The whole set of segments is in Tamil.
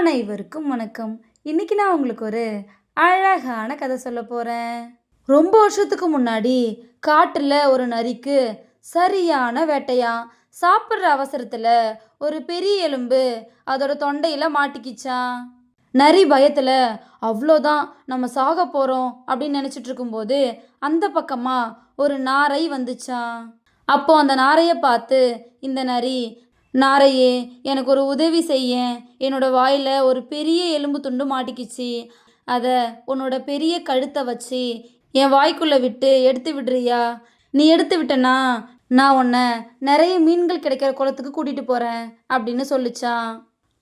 அனைவருக்கும் வணக்கம். இன்னைக்கு நான் உங்களுக்கு ஒரு அழகான கதை சொல்ல போறேன். ரொம்ப வருஷத்துக்கு முன்னாடி காட்டுல ஒரு நரிக்கு சரியான வேட்டையாம். சாப்பிடுற அவசரத்துல ஒரு பெரிய எலும்பு அதோட தொண்டையில மாட்டிக்கிச்சாம். நரி பயத்துல அவ்வளோதான் நம்ம சாக போறோம் அப்படின்னு நினைச்சிட்டு இருக்கும்போது அந்த பக்கமா ஒரு நாரை வந்துச்சாம். அப்போ அந்த நாரையை பார்த்து இந்த நரி, நாரையே எனக்கு ஒரு உதவி செய்யேன், என்னோட வாயில் ஒரு பெரிய எலும்பு துண்டு மாட்டிக்கிச்சு, அதை உன்னோட பெரிய கழுத்தை வச்சு என் வாய்க்குள்ளே விட்டு எடுத்து விடுறியா? நீ எடுத்து விட்டனா நான் உன்னை நிறைய மீன்கள் கிடைக்கிற குளத்துக்கு கூட்டிகிட்டு போகிறேன் அப்படின்னு சொல்லிச்சான்.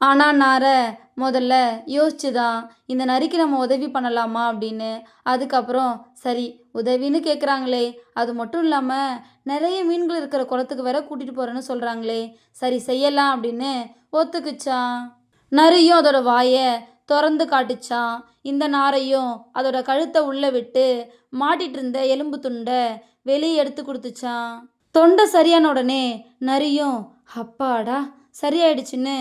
ஆனால் நாரை முதல்ல யோசிச்சுதான் இந்த நரிக்கு நம்ம உதவி பண்ணலாமா அப்படின்னு. அதுக்கப்புறம் சரி, உதவின்னு கேட்குறாங்களே, அது மட்டும் இல்லாமல் நிறைய மீன்கள் இருக்கிற குளத்துக்கு வேற கூட்டிகிட்டு போகிறேன்னு சொல்கிறாங்களே, சரி செய்யலாம் அப்படின்னு ஒத்துக்குச்சான். நரியும் அதோட வாயை திறந்து காட்டுச்சான். இந்த நாரையும் அதோட கழுத்தை உள்ளே விட்டு மாட்டிட்டு இருந்த எலும்பு துண்டை வெளியே எடுத்து கொடுத்துச்சான். தொண்டை சரியான உடனே நரியும் அப்பாடா சரியாயிடுச்சுன்னு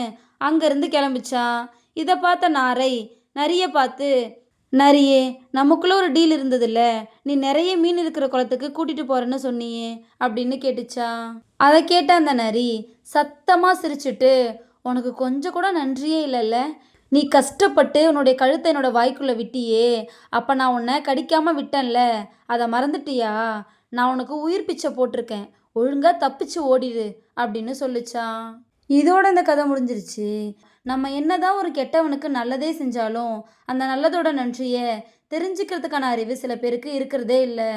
அங்கேருந்து கிளம்பிச்சான். இதை பார்த்த நாரை நரியை பார்த்து, நரியே நமக்குள்ளே ஒரு டீல் இருந்ததில்ல, நீ நிறைய மீன் இருக்கிற குளத்துக்கு கூட்டிகிட்டு போகிறேன்னு சொன்னியே அப்படின்னு கேட்டுச்சான். அதை கேட்ட அந்த நரி சத்தமாக சிரிச்சுட்டு, உனக்கு கொஞ்சம் கூட நன்றியே இல்லைல்ல, நீ கஷ்டப்பட்டு உன்னுடைய கழுத்தை என்னோட வாய்க்குள்ளே விட்டியே, அப்போ நான் உன்னை கடிக்காமல் விட்டேன்ல, அதை மறந்துட்டியா? நான் உனக்கு உயிர் பிச்சை போட்டிருக்கேன், ஒழுங்காக தப்பிச்சு ஓடிடு அப்படின்னு சொல்லிச்சான். இதோட இந்த கதை முடிஞ்சிருச்சு. நம்ம என்னதான் ஒரு கெட்டவனுக்கு நல்லதே செஞ்சாலும் அந்த நல்லதோட நன்றியை தெரிஞ்சுக்கிறதுக்கான அறிவு சில பேருக்கு இருக்கிறதே இல்லை.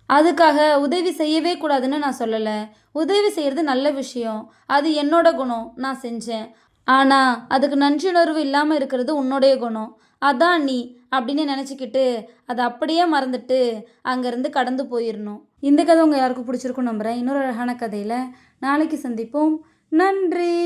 அதுக்காக உதவி செய்யவே கூடாதுன்னு நான் சொல்லலை. உதவி செய்கிறது நல்ல விஷயம், அது என்னோட குணம், நான் செஞ்சேன். ஆனால் அதுக்கு நன்றியுணர்வு இல்லாமல் இருக்கிறது உன்னுடைய குணம், அதான் நீ அப்படின்னு நினச்சிக்கிட்டு அதை அப்படியே மறந்துட்டு அங்கேருந்து கடந்து போயிடணும். இந்த கதை உங்கள் யாருக்கும் பிடிச்சிருக்கும் நம்புகிறேன். இன்னொரு அழகான கதையில் நாளைக்கு சந்திப்போம். நன்றி.